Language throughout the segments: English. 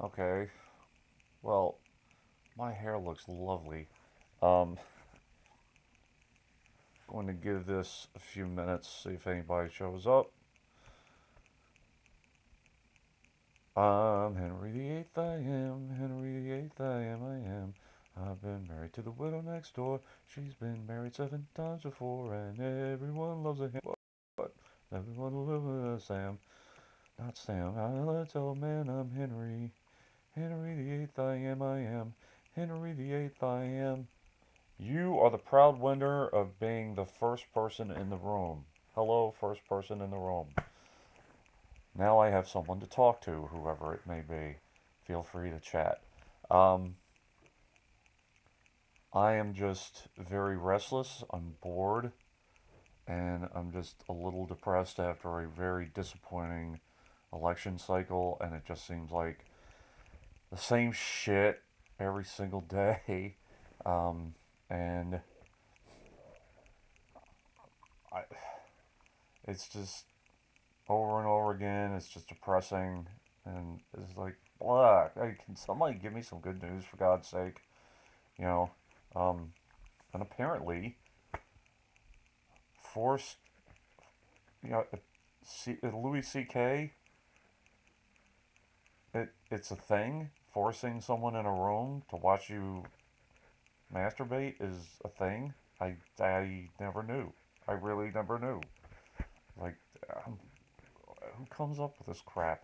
Okay. Well, my hair looks lovely. Um, Going to give this a few minutes, see if anybody shows up. I'm Henry the Eighth, I am. Henry the Eighth, I am, I am. I've been married to the widow next door. She's been married 7 times before, and everyone loves a him. But everyone loves a Sam. Not Sam. Let's tell a man I'm Henry. Henry the Eighth, I am, I am. Henry the Eighth, I am. You are the proud winner of being the first person in the room. Hello, first person in the room. Now I have someone to talk to, whoever it may be. Feel free to chat. Um, I am just very restless. I'm bored, and I'm just a little depressed after a very disappointing election cycle, and it just seems like the same shit every single day. Um, and I, it's just over and over again. It's just depressing, and it's like, blah. Hey, can somebody give me some good news for God's sake? You know, um, and apparently, forced, you know, Louis C.K. It's a thing. Forcing someone in a room to watch you masturbate is a thing. I never knew. I really never knew. Like, um, who comes up with this crap?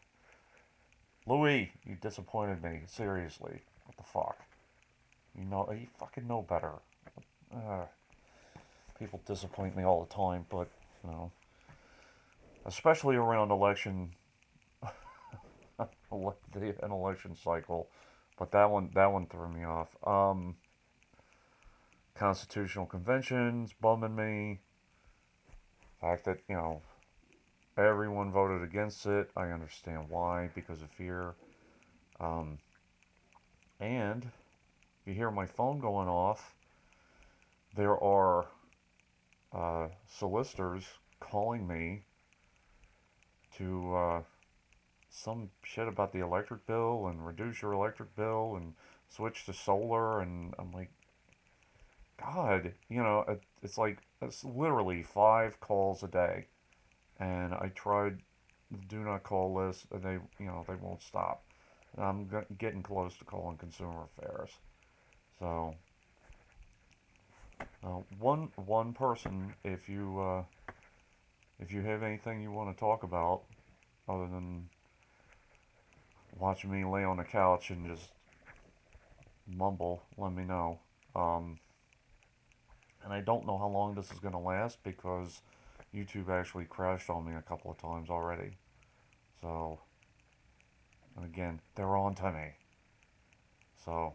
Louis, you disappointed me. Seriously, what the fuck? You fucking know better. Uh, People disappoint me all the time, but you know, especially around an election cycle. But that one threw me off. Constitutional conventions bumming me. The fact that everyone voted against it. I understand why, because of fear. Um, and you hear my phone going off. There are solicitors calling me to some shit about the electric bill and reduce your electric bill and switch to solar. And I'm like, God, it's like, it's literally 5 calls a day. And I tried the do not call list, and they won't stop. And I'm getting close to calling consumer affairs. So, one person, if you have anything you want to talk about other than watching me lay on the couch and just mumble, let me know. Um, and I don't know how long this is going to last because YouTube actually crashed on me a couple of times already. So, and again, they're on to me. So,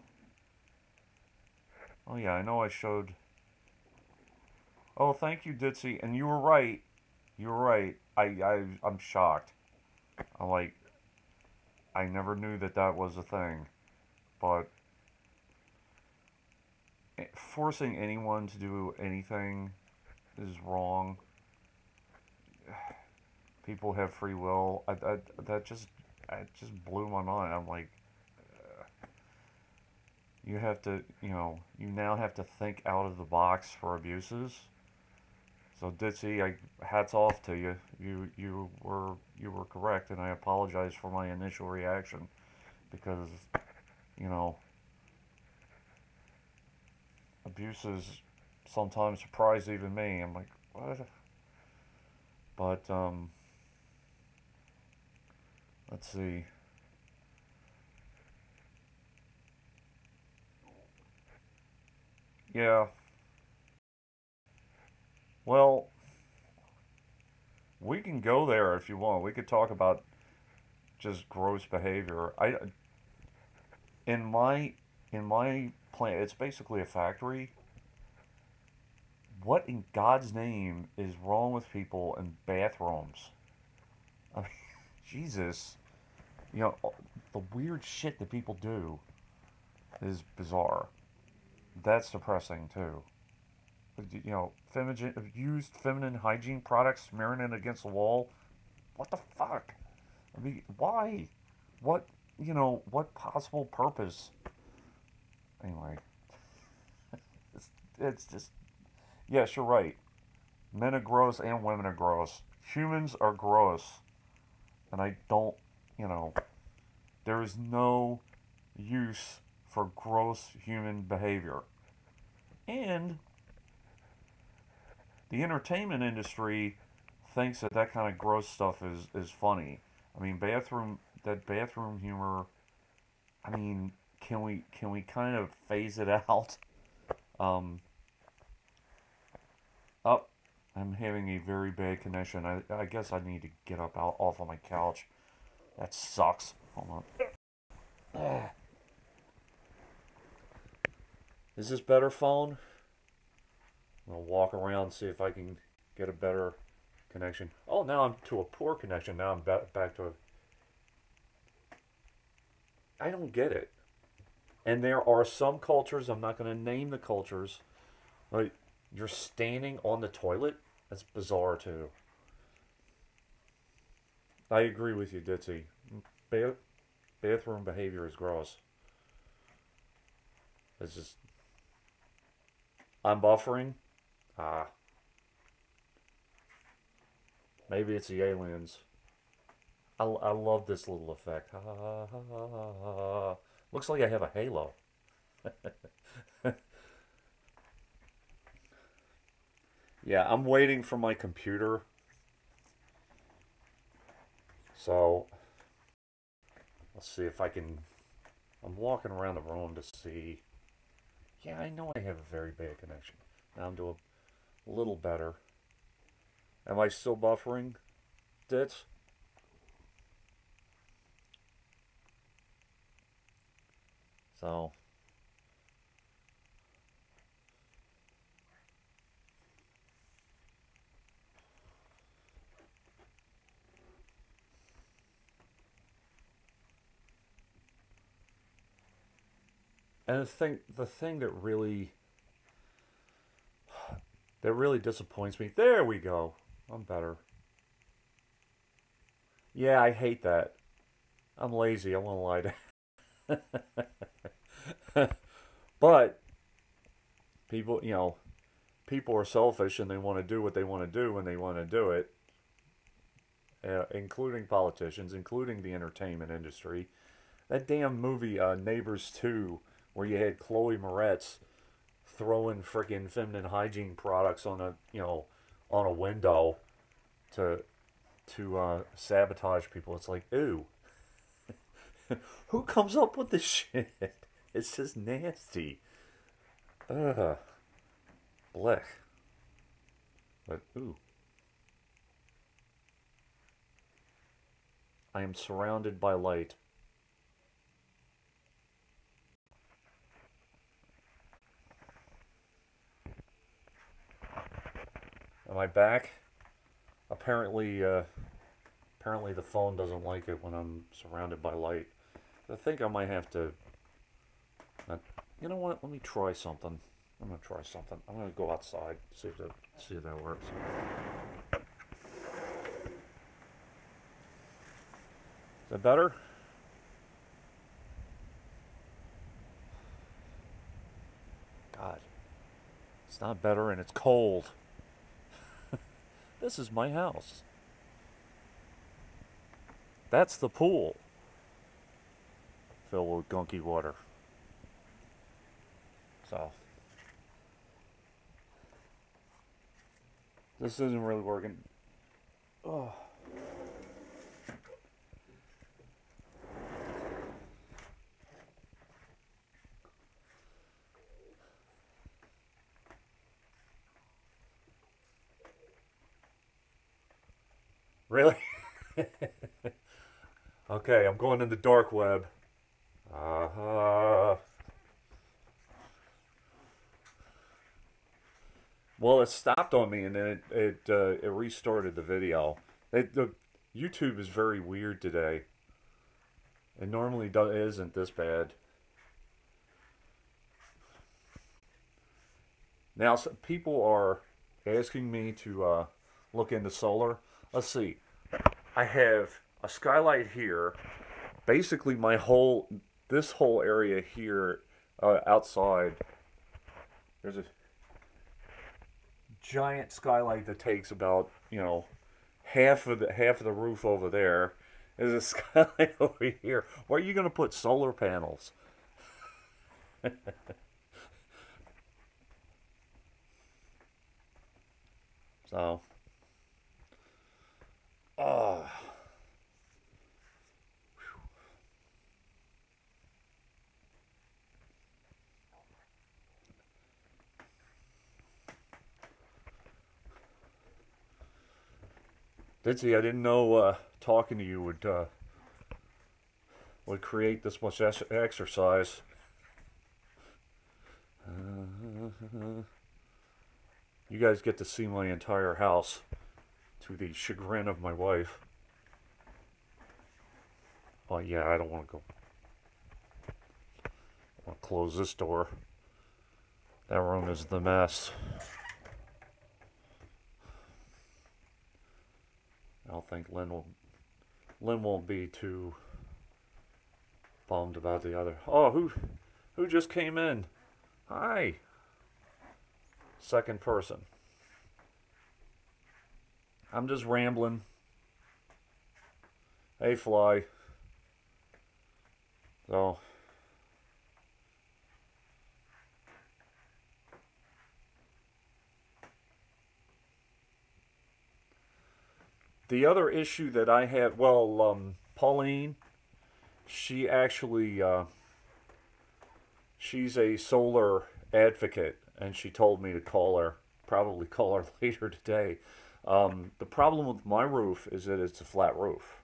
oh yeah, I know I showed. Oh, thank you, Ditzy. And you were right. You were right. I'm shocked. I'm like, I never knew that was a thing. But forcing anyone to do anything is wrong. People have free will. That just it just blew my mind. I'm like, you have to, you now have to think out of the box for abuses. So Ditzy, hats off to you. You were correct, and I apologize for my initial reaction because you know abuses sometimes surprise even me. I'm like, what? But let's see. Yeah. Well, we can go there if you want. We could talk about just gross behavior. In my in my plant, it's basically a factory. What in God's name is wrong with people in bathrooms? I mean, Jesus, the weird shit that people do is bizarre. That's depressing too. Used feminine hygiene products smearing it against the wall. What the fuck? I mean, why? What? you know, what possible purpose? Anyway, it's just, yes, you're right. Men are gross and women are gross. Humans are gross. And I don't, you know, there is no use for gross human behavior. And the entertainment industry thinks that that kind of gross stuff is funny. I mean, bathroom humor. I mean, can we kind of phase it out? Um, Up, I'm having a very bad connection. I guess I need to get up out off of my couch. That sucks. Hold on. Is this better, phone? I'm gonna walk around and see if I can get a better connection. Oh, now I'm to a poor connection. Now I'm back to a. I don't get it. And there are some cultures. I'm not going to name the cultures. Like you're standing on the toilet. That's bizarre too. I agree with you, Ditzy. Ba- Bathroom behavior is gross. It's just I'm buffering. Ah, maybe it's the aliens. I love this little effect. Ha, ha, ha, ha, ha. Looks like I have a halo. Yeah, I'm waiting for my computer. So let's see if I can. I'm walking around the room to see. Yeah, I know I have a very bad connection. Now I'm doing a little better. Am I still buffering, Ditz? So, and the thing that really disappoints me. There we go. I'm better. Yeah, I hate that. I'm lazy. I won't lie to. But people, people are selfish and they want to do what they want to do when they want to do it, including politicians, including the entertainment industry. That damn movie, Neighbors 2, where you had Chloe Moretz throwing freaking feminine hygiene products on a window to sabotage people. It's like, ooh, who comes up with this shit? It's just nasty. Ugh, blech. But ooh, I am surrounded by light. Am I back? Apparently, apparently the phone doesn't like it when I'm surrounded by light. I think I might have to. Uh, you know what? Let me try something. I'm gonna try something. I'm gonna go outside see if that works. Is that better? God, it's not better, and it's cold. This is my house. That's the pool filled with gunky water. So this isn't really working. Oh, really? Okay, I'm going in the dark web. Uh, well, it stopped on me and then it restarted the video. The YouTube is very weird today. It normally isn't this bad. Now, people are asking me to look into solar. Let's see. I have a skylight here, basically this whole area here outside, there's a giant skylight that takes about, half of the roof over there. There's a skylight over here. Where are you going to put solar panels? So, oh, Ditzy, I didn't know talking to you would create this much exercise. You guys get to see my entire house, to the chagrin of my wife. Oh yeah, I don't want to go. I want to close this door. That room is the mess. I don't think Lynn won't be too bummed about the other. Oh, who just came in? Hi. Second person. I'm just rambling. Hey, Fly. So, the other issue that I have, Pauline, she actually, she's a solar advocate, and she told me to probably call her later today. The problem with my roof is that it's a flat roof.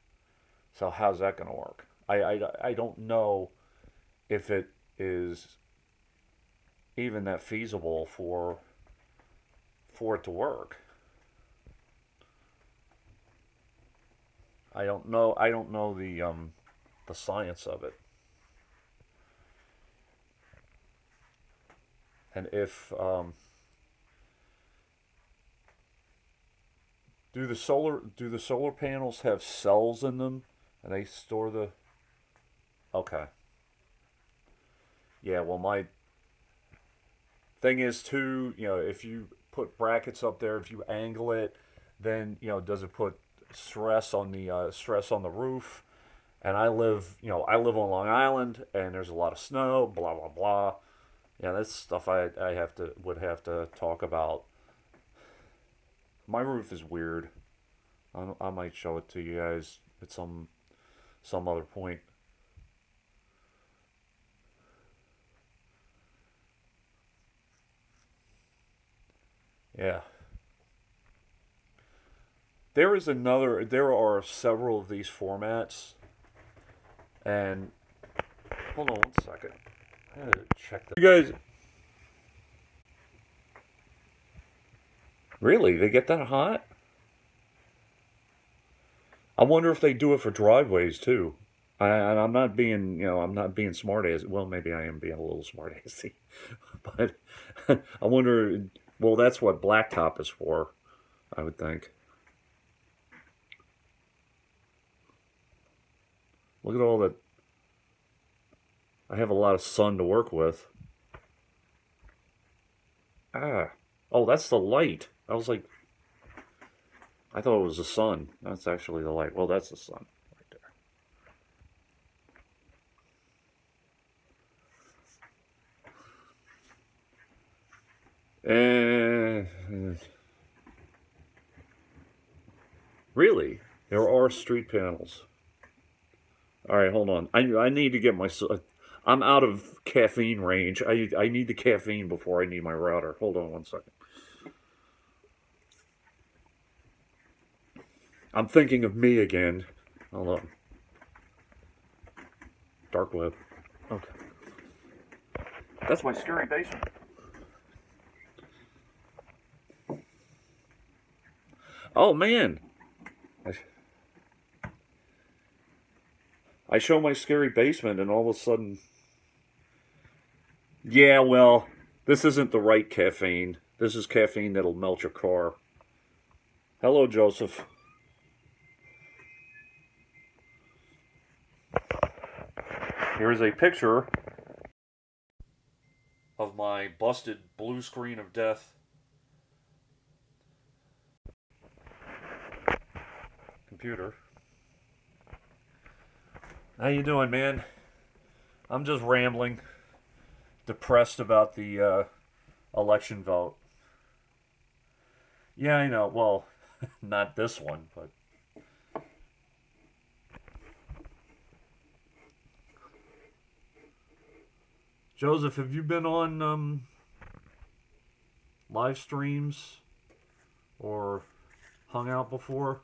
So how's that going to work? I don't know if it is even that feasible for it to work. I don't know. I don't know the science of it. And if do the solar panels have cells in them, and they store the? Okay. Yeah. Well, my thing is too. If you put brackets up there, if you angle it, then does it put stress on the roof? And I live on Long Island, and there's a lot of snow. Blah blah blah. Yeah, that's stuff I would have to talk about. My roof is weird. I might show it to you guys at some other point. Yeah. There are several of these formats, and hold on one second. I gotta check that. You guys, really? They get that hot? I wonder if they do it for driveways too. I'm not being, I'm not being smart ass. Well, maybe I am being a little smart assy, but I wonder. Well, that's what blacktop is for, I would think. Look at all that. I have a lot of sun to work with. Ah. Oh, that's the light. I was like, I thought it was the sun. That's actually the light. Well, that's the sun right there. Really? There are street panels. All right, hold on. I need to get my. I'm out of caffeine range. I need the caffeine before I need my router. Hold on one second. I'm thinking of me again. Hold on. Dark web. Okay. That's my scary basement. Oh man. I show my scary basement and all of a sudden... Yeah, well, this isn't the right caffeine. This is caffeine that'll melt your car. Hello, Joseph. Here is a picture of my busted blue screen of death computer. How you doing, man? I'm just rambling, depressed about the election vote. Yeah, I know. Well, not this one, but Joseph, have you been on live streams or hung out before?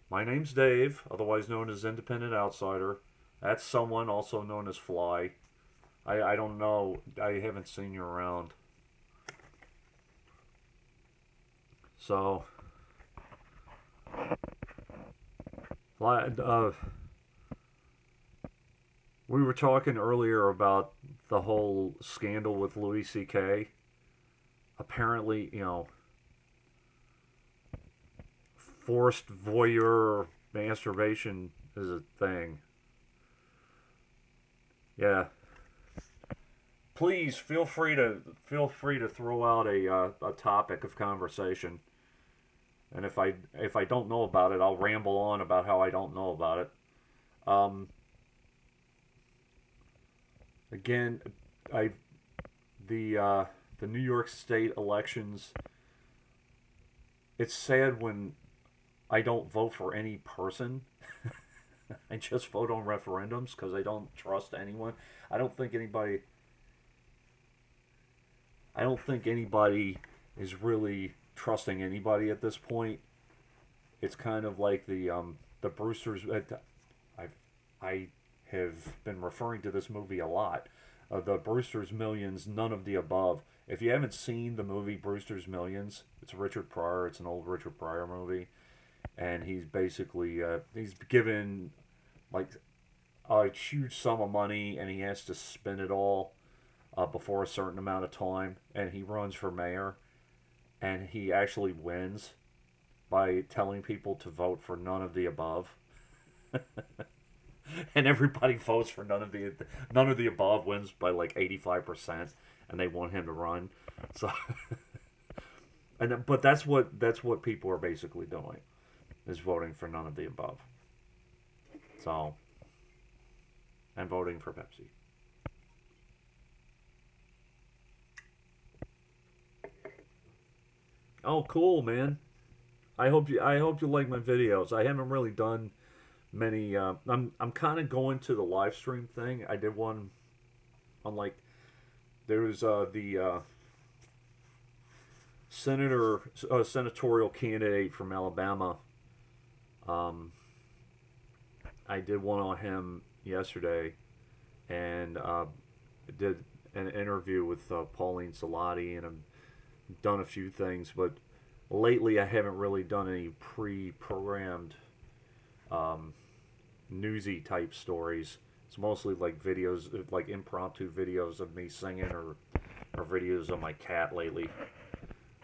My name's Dave, otherwise known as Independent Outsider. That's someone also known as Fly. I don't know. I haven't seen you around. So, we were talking earlier about the whole scandal with Louis C.K. Apparently, forced voyeur masturbation is a thing. Yeah. Please feel free to throw out a topic of conversation. And if I don't know about it, I'll ramble on about how I don't know about it. Um, Again, I the New York State elections. It's sad when I don't vote for any person. I just vote on referendums because I don't trust anyone. I don't think anybody. I don't think anybody is really trusting anybody at this point. It's kind of like the Brewster's. I I have been referring to this movie a lot. The Brewster's Millions, None of the Above. If you haven't seen the movie Brewster's Millions, it's Richard Pryor. It's an old Richard Pryor movie, and he's basically he's given like a huge sum of money, and he has to spend it all before a certain amount of time, and he runs for mayor, and he actually wins by telling people to vote for none of the above. And everybody votes for none of the above, wins by like 85%, and they want him to run. So but that's what people are basically doing, is voting for none of the above. So, and voting for Pepsi. Oh, cool, man. I hope you like my videos. I haven't really done many. I'm kind of going to the live stream thing. I did one on like there was the senatorial candidate from Alabama. Um, I did one on him yesterday, and did an interview with Pauline Salati, and I've done a few things, but lately I haven't really done any pre-programmed um, newsy type stories. It's mostly like videos, like impromptu videos of me singing, or videos of my cat lately.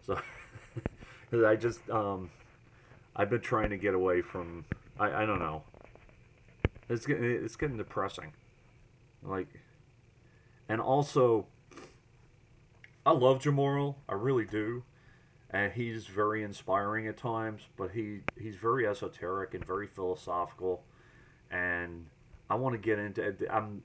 So I just I've been trying to get away from. I don't know. It's getting depressing. Like, and also I love Jamoral. I really do. And he's very inspiring at times, but he's very esoteric and very philosophical, and I want to get into it. I'm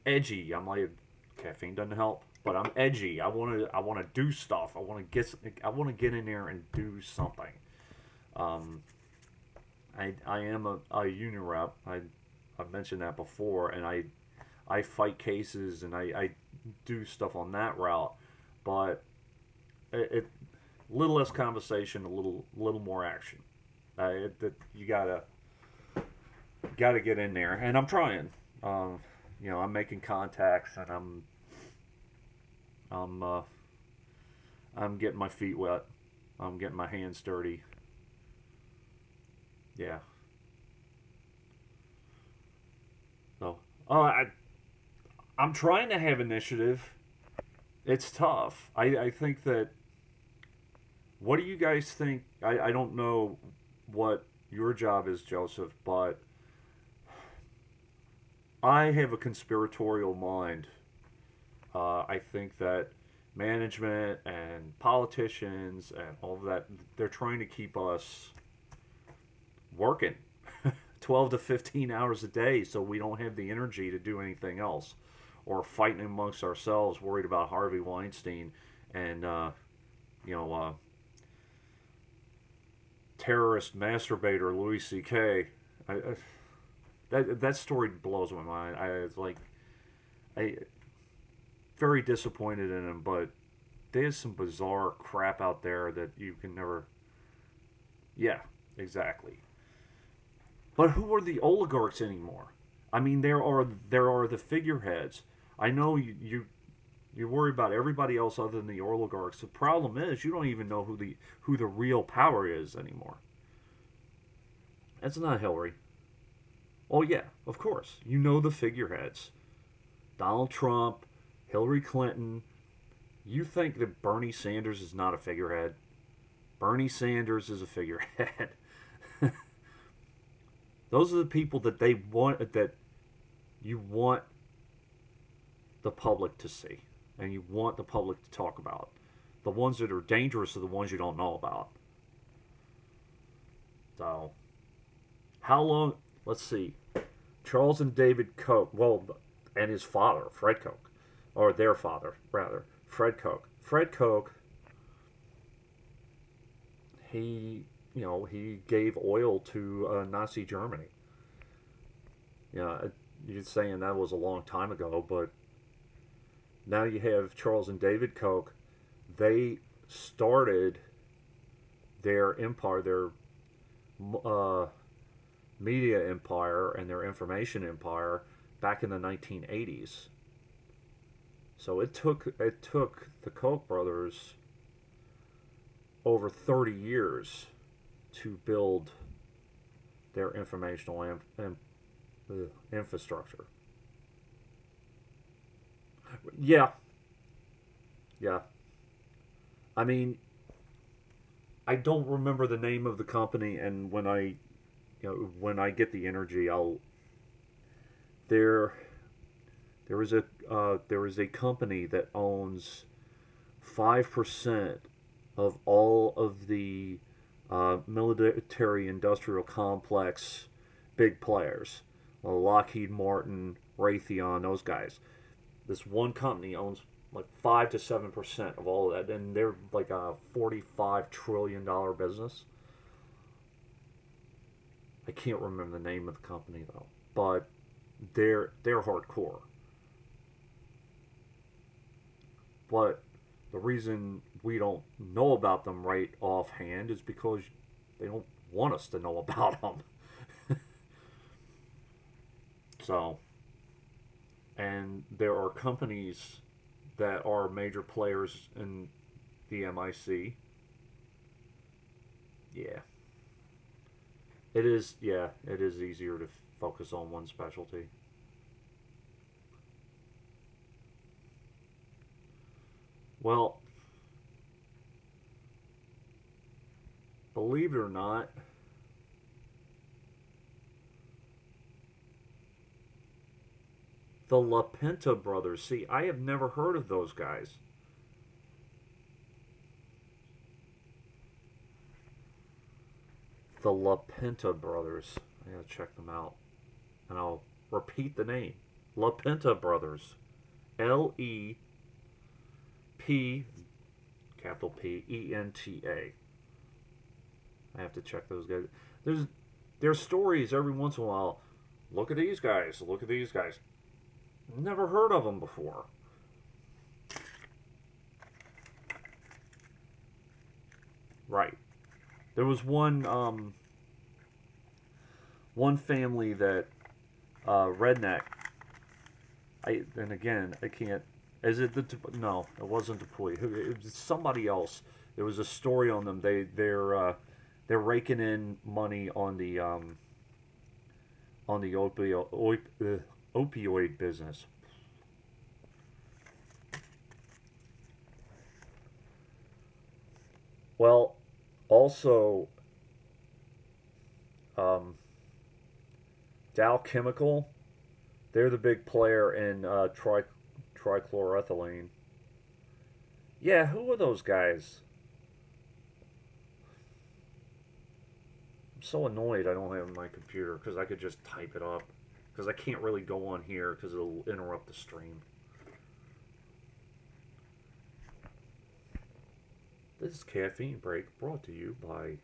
edgy. I'm like, caffeine doesn't help, but I'm edgy. I want to do stuff. I want to get in there and do something. Um, I am a union rep. I've mentioned that before, and I fight cases, and I do stuff on that route, but it little less conversation, a little more action. You gotta get in there, and I'm trying. I'm making contacts, and I'm I'm getting my feet wet. I'm getting my hands dirty. Yeah. So, I'm trying to have initiative. It's tough. I think that. What do you guys think? I don't know what your job is, Joseph, but I have a conspiratorial mind. I think that management and politicians and all of that, they're trying to keep us working 12 to 15 hours a day so we don't have the energy to do anything else, or fighting amongst ourselves worried about Harvey Weinstein and you know terrorist masturbator Louis C.K. That story blows my mind. I very disappointed in him, but there's some bizarre crap out there that you can never. Yeah, exactly. But who are the oligarchs anymore? I mean, there are the figureheads. I know you worry about everybody else other than the oligarchs. The problem is you don't even know who the real power is anymore. That's not Hillary. Oh yeah, of course. You know the figureheads. Donald Trump, Hillary Clinton. You think that Bernie Sanders is not a figurehead? Bernie Sanders is a figurehead. Those are the people that they want, that you want the public to see and you want the public to talk about. The ones that are dangerous are the ones you don't know about. So, how long? Let's see. Charles and David Koch, well, and his father, Fred Koch, or their father, rather, Fred Koch. Fred Koch, he gave oil to Nazi Germany. You're saying that was a long time ago, but now you have Charles and David Koch. They started their empire, their uh, media empire, and their information empire back in the 1980s. So it took the Koch brothers over 30 years to build their informational infrastructure. Yeah, yeah. I mean, I don't remember the name of the company, and when I get the energy, I'll there there is a company that owns 5% of all of the military industrial complex big players. Lockheed Martin, Raytheon, those guys. This one company owns like 5 to 7% of all of that, and they're like a $45 trillion business. I can't remember the name of the company though, but they're hardcore. But the reason we don't know about them right offhand is because they don't want us to know about them. So, and there are companies that are major players in the MIC. Yeah, it is. Yeah, it is easier to focus on one specialty. Well, believe it or not, the La Pinta brothers. See, I have never heard of those guys. The La Pinta brothers. I gotta check them out. And I'll repeat the name. La Pinta brothers. L-E-P, capital P-E-N-T-A. I have to check those guys. There's stories every once in a while. Look at these guys. Look at these guys. Never heard of them before. Right. There was one family that redneck. And again, I can't. Is it the? No, it wasn't the police. It was somebody else. There was a story on them. They're raking in money on the opioid business. Well, also Dow Chemical. They're the big player in trichloroethylene. Yeah, who are those guys? I'm so annoyed I don't have my computer because I could just type it up. Because I can't really go on here because it'll interrupt the stream. This is Caffeine Break brought to you by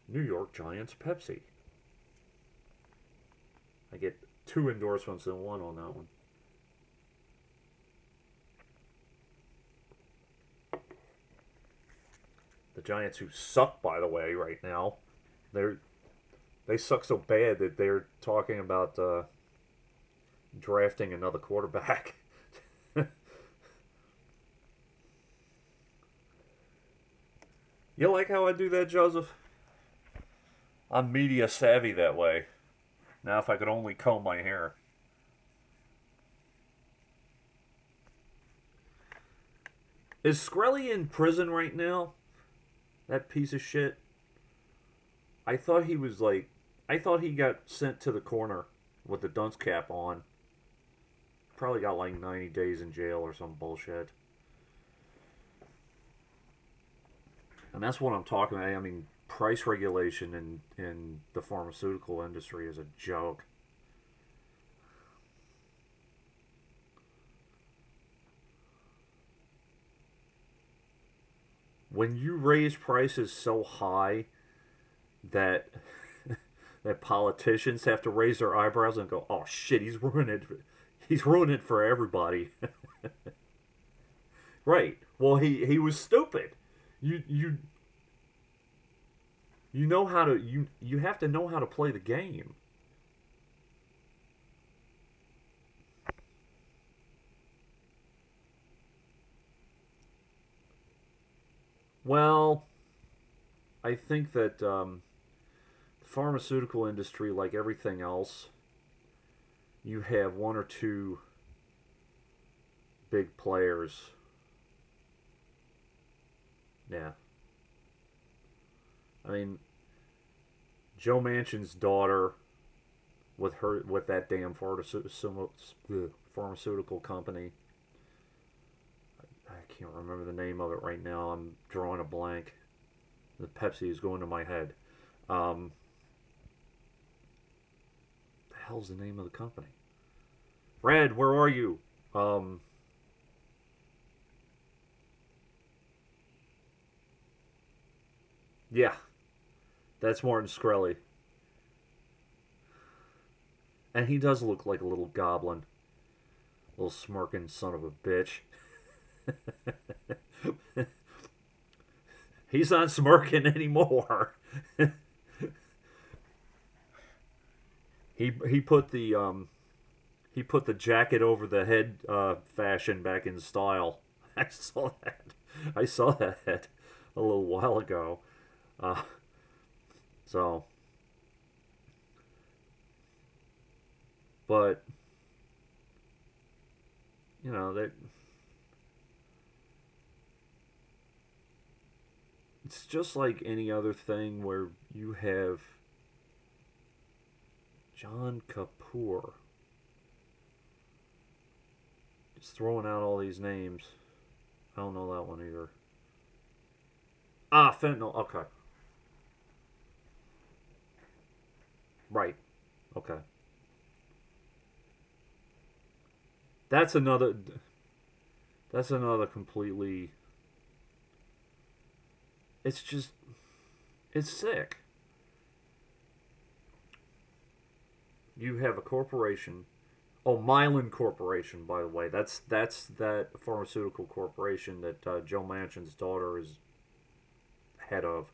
New York Giants Pepsi. I get 2 endorsements in one on that one. The Giants, who suck, by the way, right now, they suck so bad that they're talking about drafting another quarterback. You like how I do that, Joseph? I'm media savvy that way. Now, if I could only comb my hair. Is Skrelly in prison right now? That piece of shit? I thought he was like... I thought he got sent to the corner with the dunce cap on. Probably got like 90 days in jail or some bullshit. And that's what I'm talking about. I mean, price regulation in the pharmaceutical industry is a joke. When you raise prices so high that that politicians have to raise their eyebrows and go, "Oh shit, he's ruining it for everybody." Right. Well, he was stupid. You know how to you have to know how to play the game. Well, I think that the pharmaceutical industry, like everything else, you have 1 or 2 big players. Yeah. I mean, Joe Manchin's daughter with that damn pharmaceutical company. I can't remember the name of it right now. I'm drawing a blank. The Pepsi is going to my head. The hell's the name of the company? Red, where are you? Yeah, that's Martin Shkreli. And he does look like a little goblin. Little smirking son of a bitch. He's not smirking anymore. he put the jacket over the head fashion back in style. I saw that. I saw that a little while ago. Uh, so, but you know that it's just like any other thing where you have John Kapoor. Just throwing out all these names. I don't know that one either. Ah, fentanyl. Okay. Right. Okay. That's another. That's another completely. It's just. It's sick. You have a corporation. Oh, Mylan Corporation, by the way. That's that pharmaceutical corporation that Joe Manchin's daughter is head of.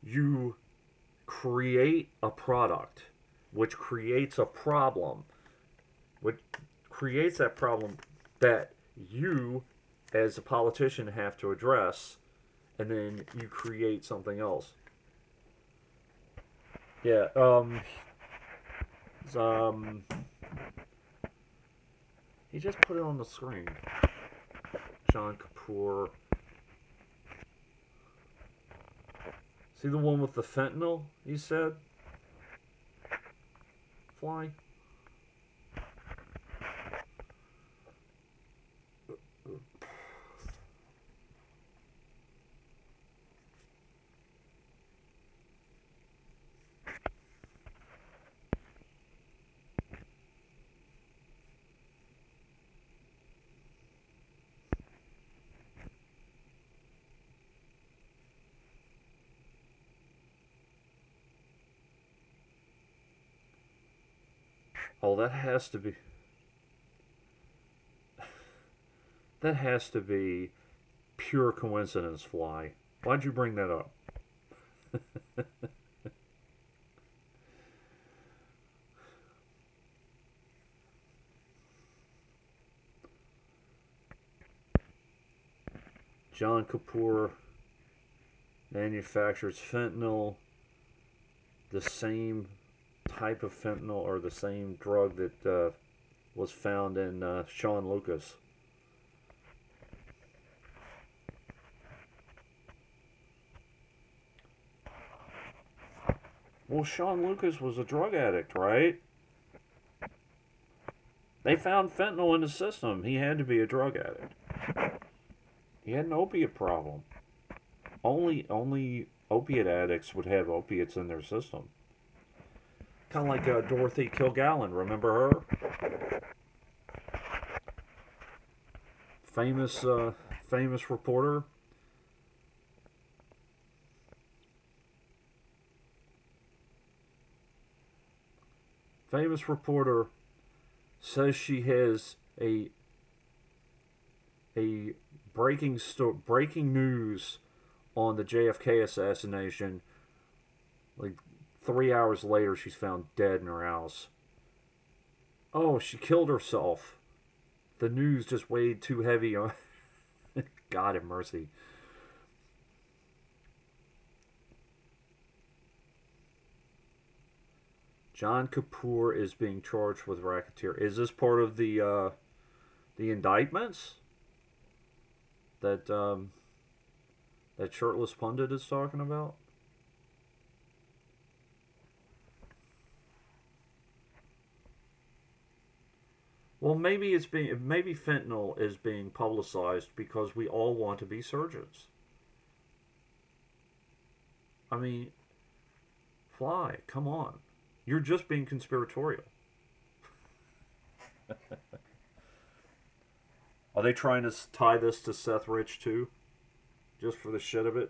You create a product which creates a problem, which creates that problem that you, as a politician, have to address, and then you create something else. Yeah. Um. He just put it on the screen. John Kapoor. See the one with the fentanyl, you said? Fly? Oh, that has to be pure coincidence, Fly. Why'd you bring that up? John Kapoor manufactures fentanyl, the same type of fentanyl or the same drug that was found in Sean Lucas. Well, Sean Lucas was a drug addict, right? They found fentanyl in his system. He had to be a drug addict. He had an opiate problem. Only opiate addicts would have opiates in their system. Kind of like Dorothy Kilgallen. Remember her? Famous reporter. Famous reporter says she has a breaking news on the JFK assassination. Like 3 hours later, she's found dead in her house. Oh, she killed herself. The news just weighed too heavy on. God have mercy. John Kapoor is being charged with racketeer. Is this part of the indictments that that shirtless pundit is talking about? Well, maybe fentanyl is being publicized because we all want to be surgeons. I mean, Fly, come on. You're just being conspiratorial. Are they trying to tie this to Seth Rich too? Just for the shit of it?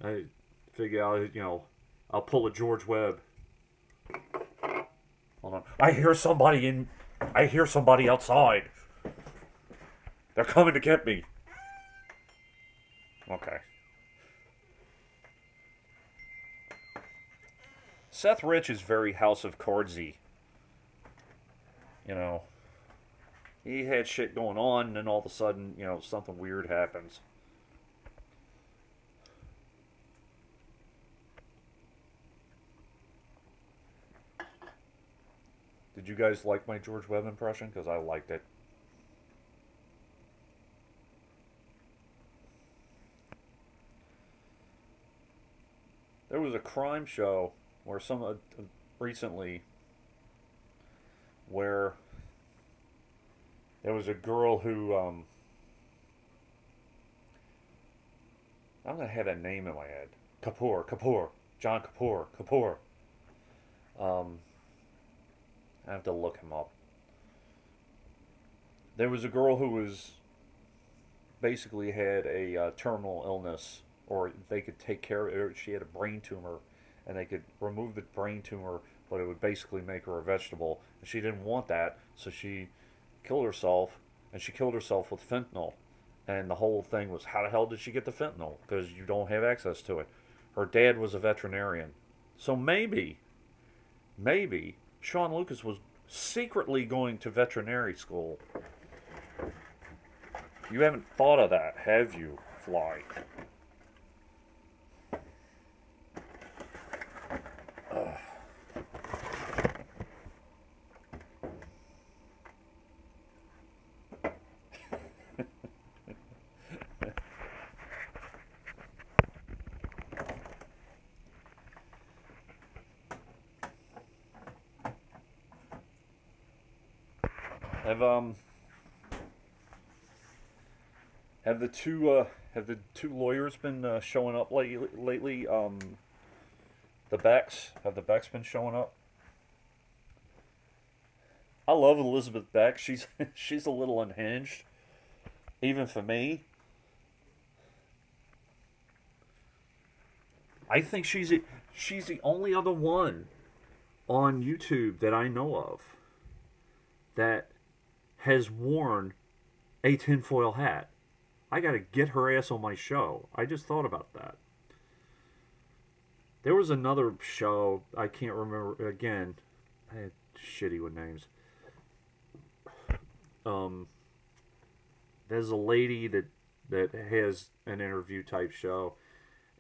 I figure out, I'll pull a George Webb. Hold on. I hear somebody outside. They're coming to get me. Okay. Seth Rich is very House of Cardsy. You know, he had shit going on, and then all of a sudden, something weird happens. Did you guys like my George Webb impression? Because I liked it. There was a crime show where recently where there was a girl who I'm gonna have that name in my head. Kapoor, John Kapoor. Um, I have to look him up. There was a girl who was basically had a terminal illness, or they could take care of it. She had a brain tumor, and they could remove the brain tumor, but it would basically make her a vegetable. And she didn't want that, so she killed herself, and she killed herself with fentanyl. And the whole thing was, how the hell did she get the fentanyl? Because you don't have access to it. Her dad was a veterinarian. So maybe Sean Lucas was secretly going to veterinary school. You haven't thought of that, have you, Fly? Have have the two lawyers been showing up lately? The Becks, have the Becks been showing up? I love Elizabeth Beck. She's she's a little unhinged, even for me. I think she's the only other one on YouTube that I know of that has worn a tinfoil hat. I got to get her ass on my show. I just thought about that. There was another show, I can't remember, again, I had shitty with names. Um, there's a lady that has an interview type show,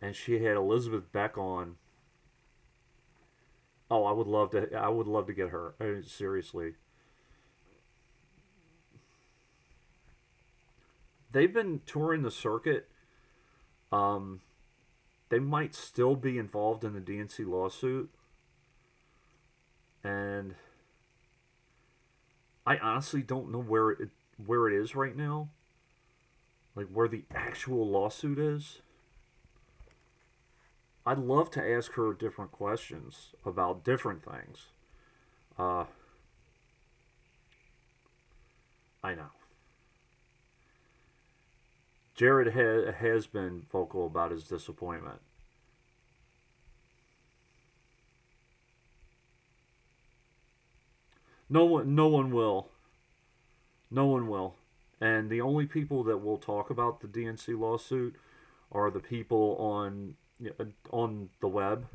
and she had Elizabeth Beck on. Oh, I would love to get her. I mean, seriously. They've been touring the circuit. Um, they might still be involved in the DNC lawsuit, and I honestly don't know where it is right now. Like where the actual lawsuit is. I'd love to ask her different questions about different things. Uh, I know. Jared has been vocal about his disappointment. No one will. No one will. And the only people that will talk about the DNC lawsuit are the people on the web.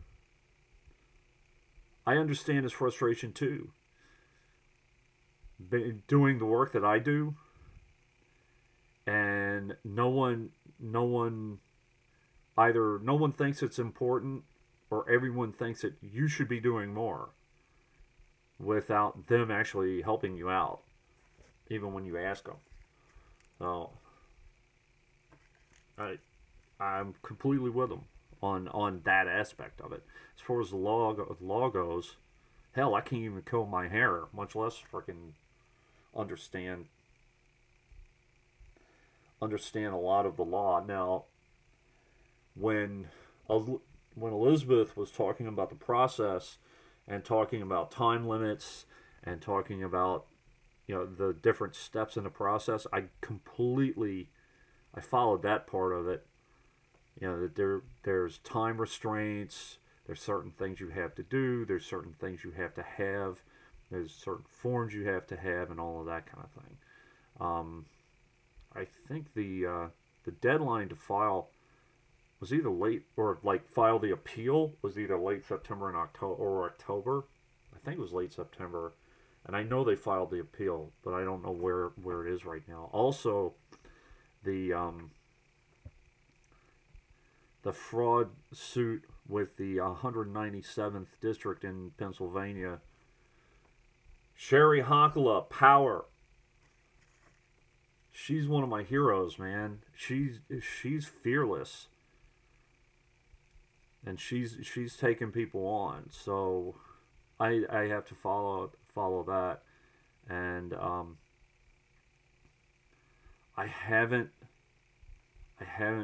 I understand his frustration too. Doing the work that I do, and no one, either no one thinks it's important, or everyone thinks that you should be doing more, without them actually helping you out, even when you ask them. So I I'm completely with them on that aspect of it. As far as the law goes, hell, I can't even comb my hair, much less freaking understand understand a lot of the law. Now, when when Elizabeth was talking about the process and talking about time limits and talking about the different steps in the process, I followed that part of it. That there's time restraints. There's certain things you have to do. There's certain things you have to have. There's certain forms you have to have, and all of that kind of thing. Um, I think the deadline to file was either late, or like file the appeal was either late September and October, or October. I think it was late September, and I know they filed the appeal, but I don't know where it is right now. Also, the the fraud suit with the 197th district in Pennsylvania. Sherry Honkala, power. She's one of my heroes, man. She's fearless, and she's taking people on. So I have to follow that, and I haven't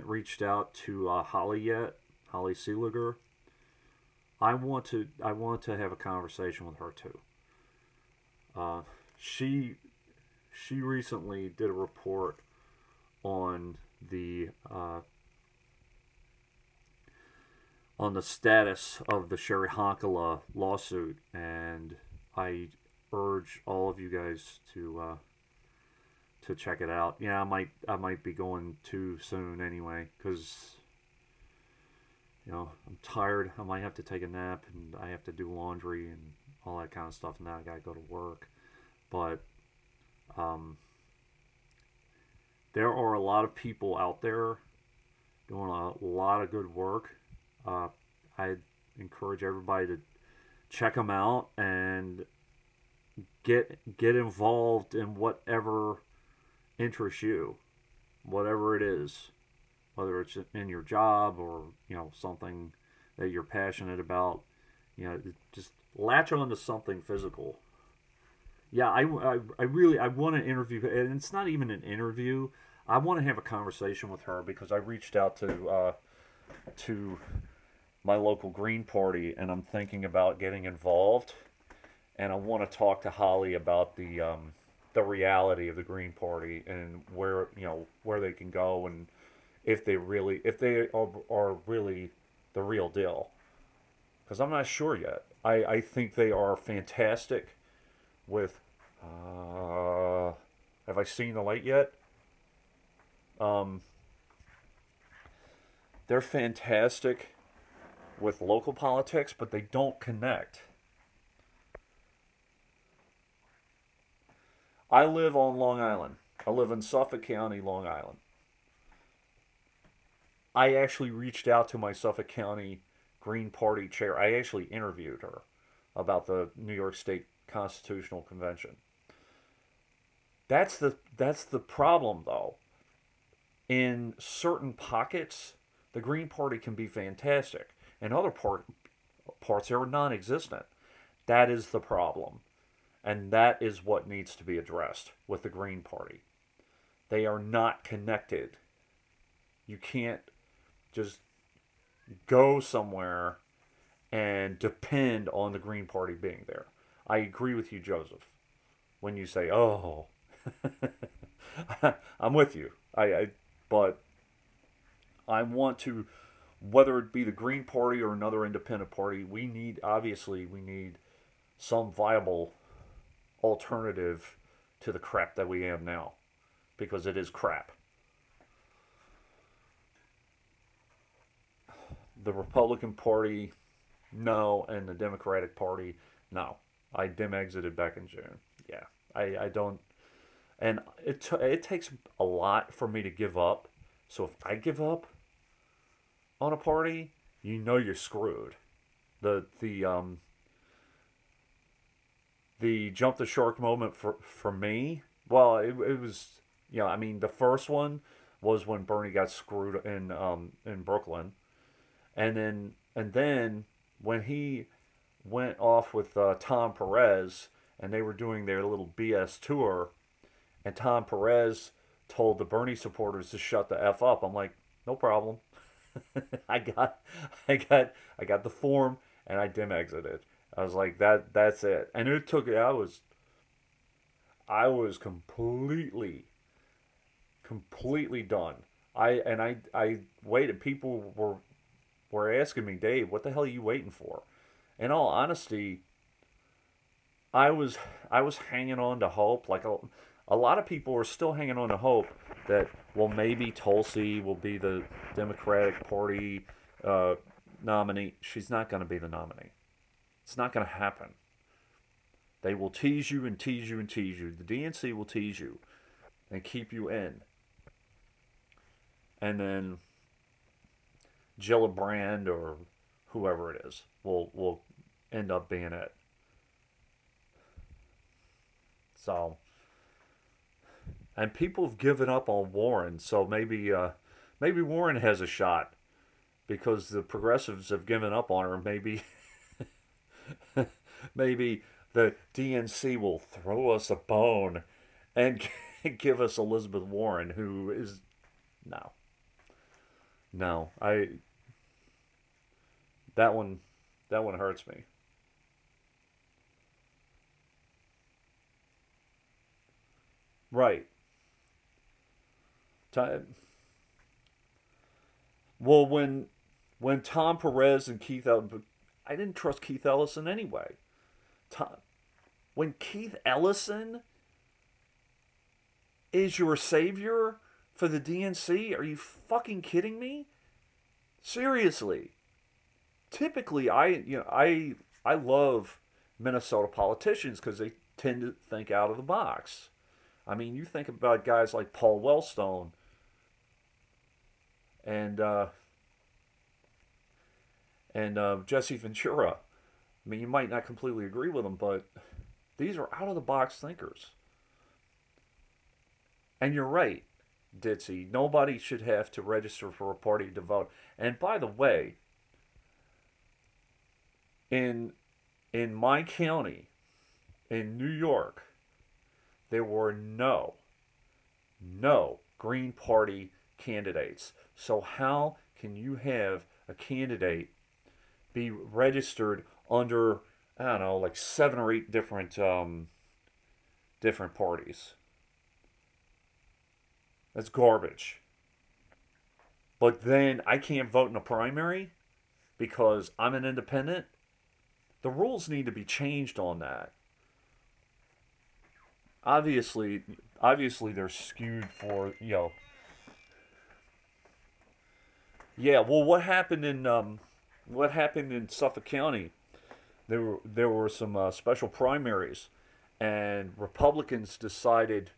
reached out to Holly yet, Holly Seeliger. I want to have a conversation with her too. Uh, she she recently did a report on the status of the Sherry Honkala lawsuit, and I urge all of you guys to check it out. Yeah, I might be going too soon anyway, because I'm tired. I might have to take a nap, and I have to do laundry and all that kind of stuff. And now I gotta go to work. But there are a lot of people out there doing a lot of good work. I encourage everybody to check them out and get involved in whatever interests you, whatever it is, whether it's in your job or something that you're passionate about. Just latch on to something physical. Yeah, I really I want to interview, and it's not even an interview. I want to have a conversation with her because I reached out to my local Green Party, and I'm thinking about getting involved. And I want to talk to Holly about the reality of the Green Party, and where they can go, and if they are really the real deal. Because I'm not sure yet. I think they are fantastic with. Uh, have I seen the light yet? Um, they're fantastic with local politics, but they don't connect. I live on Long Island. I live in Suffolk County, Long Island. I actually reached out to my Suffolk County Green Party chair. I actually interviewed her about the New York State Constitutional Convention. That's the problem though. In certain pockets, the Green Party can be fantastic. In other parts, they're non-existent. That is the problem, and that is what needs to be addressed with the Green Party. They are not connected. You can't just go somewhere and depend on the Green Party being there. I agree with you, Joseph, when you say, "Oh, I'm with you." But I want to, whether it be the Green Party or another independent party, we need some viable alternative to the crap that we have now, because it is crap. The Republican Party, no, and the Democratic Party, no. I dim exited back in June. Yeah, I don't, and it takes a lot for me to give up. So if I give up on a party, you know you're screwed. The jump the shark moment for me. Well, it was, I mean, the first one was when Bernie got screwed in Brooklyn, and then when he went off with Tom Perez, and they were doing their little BS tour, and Tom Perez told the Bernie supporters to shut the f up. I'm like, no problem. I got, I got the form, and I dim exited. I was like, that's it. And it took. I was completely done. I waited. People were asking me, Dave, what the hell are you waiting for? In all honesty, I was I was hanging on to hope. Like a lot of people are still hanging on to hope that, well, maybe Tulsi will be the Democratic Party uh, nominee. She's not going to be the nominee. It's not going to happen. They will tease you and tease you and tease you. The DNC will tease you and keep you in, and then Gillibrand or whoever it is will end up being it. So, and people have given up on Warren, so maybe Warren has a shot because the progressives have given up on her. Maybe the DNC will throw us a bone and give us Elizabeth Warren, who is no, no. I that one that one hurts me. Right. Well, when Tom Perez and I didn't trust Keith Ellison anyway. Tom, when Keith Ellison is your savior for the DNC, are you fucking kidding me? Seriously. Typically, I love Minnesota politicians because they tend to think out of the box. I mean, you think about guys like Paul Wellstone and Jesse Ventura. I mean, you might not completely agree with them, but these are out of the box thinkers. And you're right, Ditzy. Nobody should have to register for a party to vote. And by the way, in in my county, in New York, there were no Green Party candidates. So how can you have a candidate be registered under, I don't know, like 7 or 8 different parties? That's garbage. But then I can't vote in a primary because I'm an independent. the rules need to be changed on that. Obviously, obviously they're skewed for, yeah. Well, what happened in Suffolk County? There were some special primaries, and Republicans decided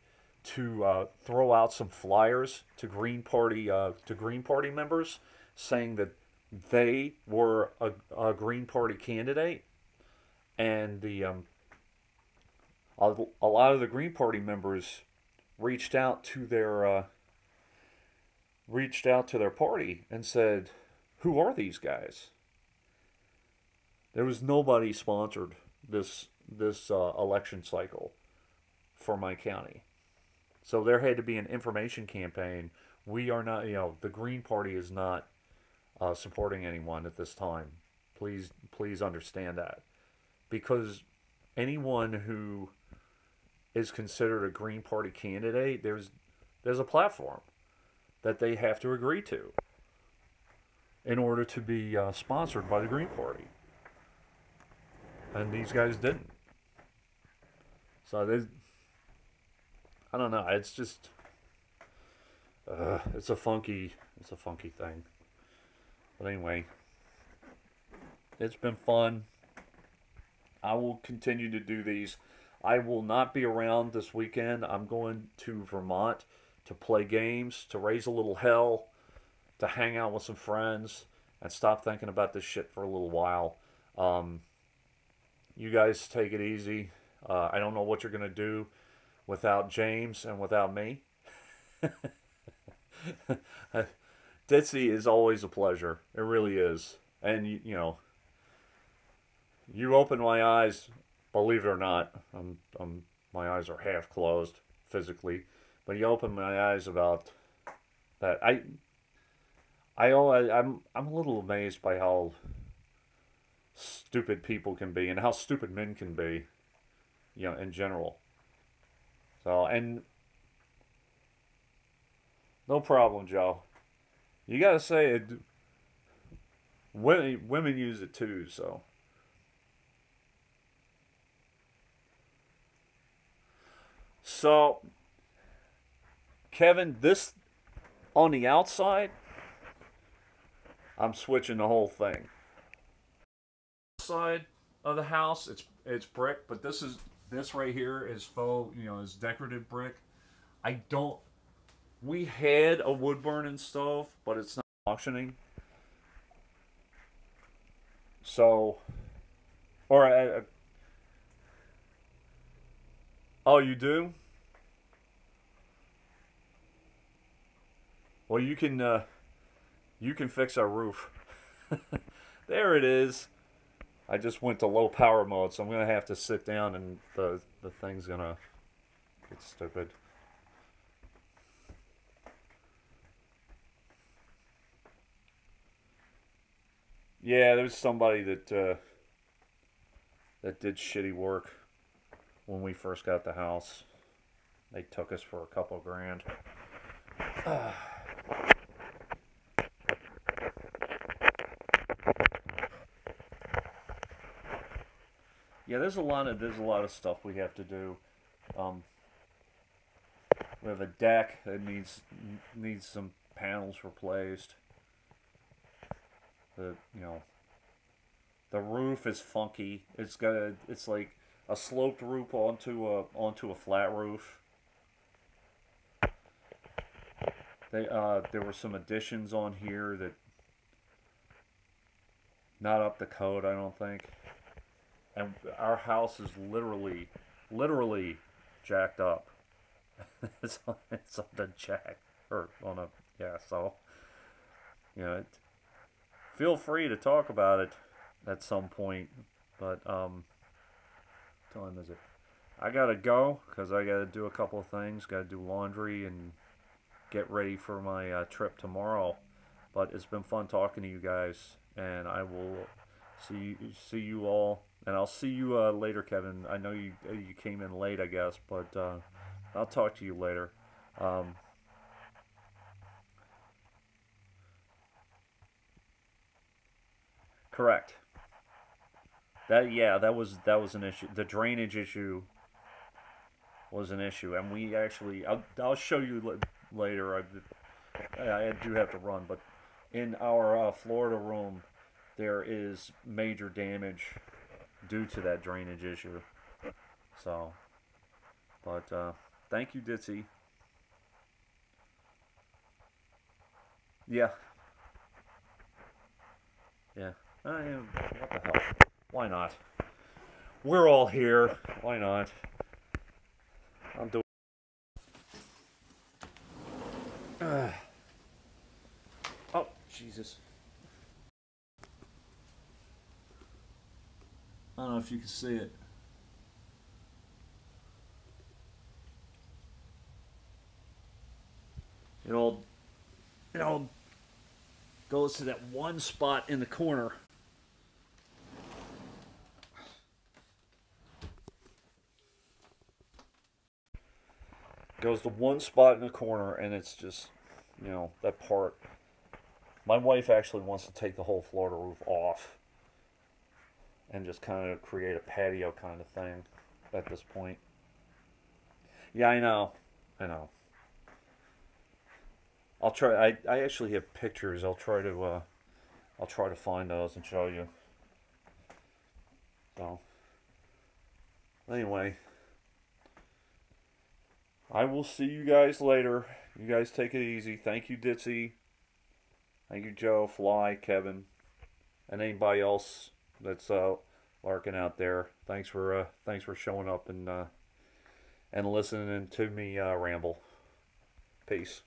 to throw out some flyers to Green Party members, saying that they were a Green Party candidate, and a lot of the Green Party members reached out to their party and said, "Who are these guys?" There was nobody sponsored this election cycle for my county, so there had to be an information campaign. We are not, the Green Party is not supporting anyone at this time. Please understand that, because anyone who is considered a Green Party candidate, there's a platform that they have to agree to in order to be sponsored by the Green Party, and these guys didn't. So I don't know. It's just it's a funky thing. But anyway, it's been fun. I will continue to do these. I will not be around this weekend. I'm going to Vermont to play games, to raise a little hell, to hang out with some friends, and stop thinking about this shit for a little while. Um, you guys take it easy. I don't know what you're going to do without James and without me. Ditzy is always a pleasure. It really is. And, you open my eyes, believe it or not. My eyes are half closed physically, but you open my eyes about that. I'm a little amazed by how stupid people can be and how stupid men can be, in general. So, and no problem, Joe. You gotta say it. Women use it too. So, Kevin, this on the outside, I'm switching the whole thing. Side of the house, it's brick, but this right here is faux, is decorative brick. I don't. We had a wood burning stove, but it's not auctioning. So, or oh, you do? Well, you can fix our roof. There it is. I just went to low power mode, so I'm gonna have to sit down, and the thing's gonna get stupid. Yeah, there's somebody that did shitty work when we first got the house. They took us for a couple grand. Yeah, there's a lot of stuff we have to do. Um, we have a deck that needs some panels replaced. The you know the roof is funky. It's like a sloped roof onto a flat roof. There were some additions on here that not up to code, I don't think. And our house is literally jacked up. It's on the jack or on a yeah. So it, feel free to talk about it at some point. But what time is it? I gotta go because I gotta do a couple of things. Gotta do laundry and get ready for my trip tomorrow. But it's been fun talking to you guys, and I will see you all, and I'll see you later, Kevin. I know you came in late, I guess, but I'll talk to you later. Um, Correct. That yeah, that was an issue. The drainage issue was an issue, and we actually I'll show you later. I do have to run, but in our Florida room, there is major damage due to that drainage issue. So, but thank you, Ditzy. Yeah, yeah. What the hell? Why not? We're all here. Why not? I'm doing. Oh, Jesus. I don't know if you can see it. It all, it all goes to that one spot in the corner. Goes to one spot in the corner, and it's just, that part. My wife actually wants to take the whole Florida roof off and just kind of create a patio kind of thing at this point. Yeah, I know. I know. I'll try. I actually have pictures. I'll try to find those and show you. So anyway, I will see you guys later. You guys take it easy. Thank you, Ditzy. Thank you, Joe, Fly, Kevin, and anybody else that's lurking out there. Thanks for showing up and listening to me ramble. Peace.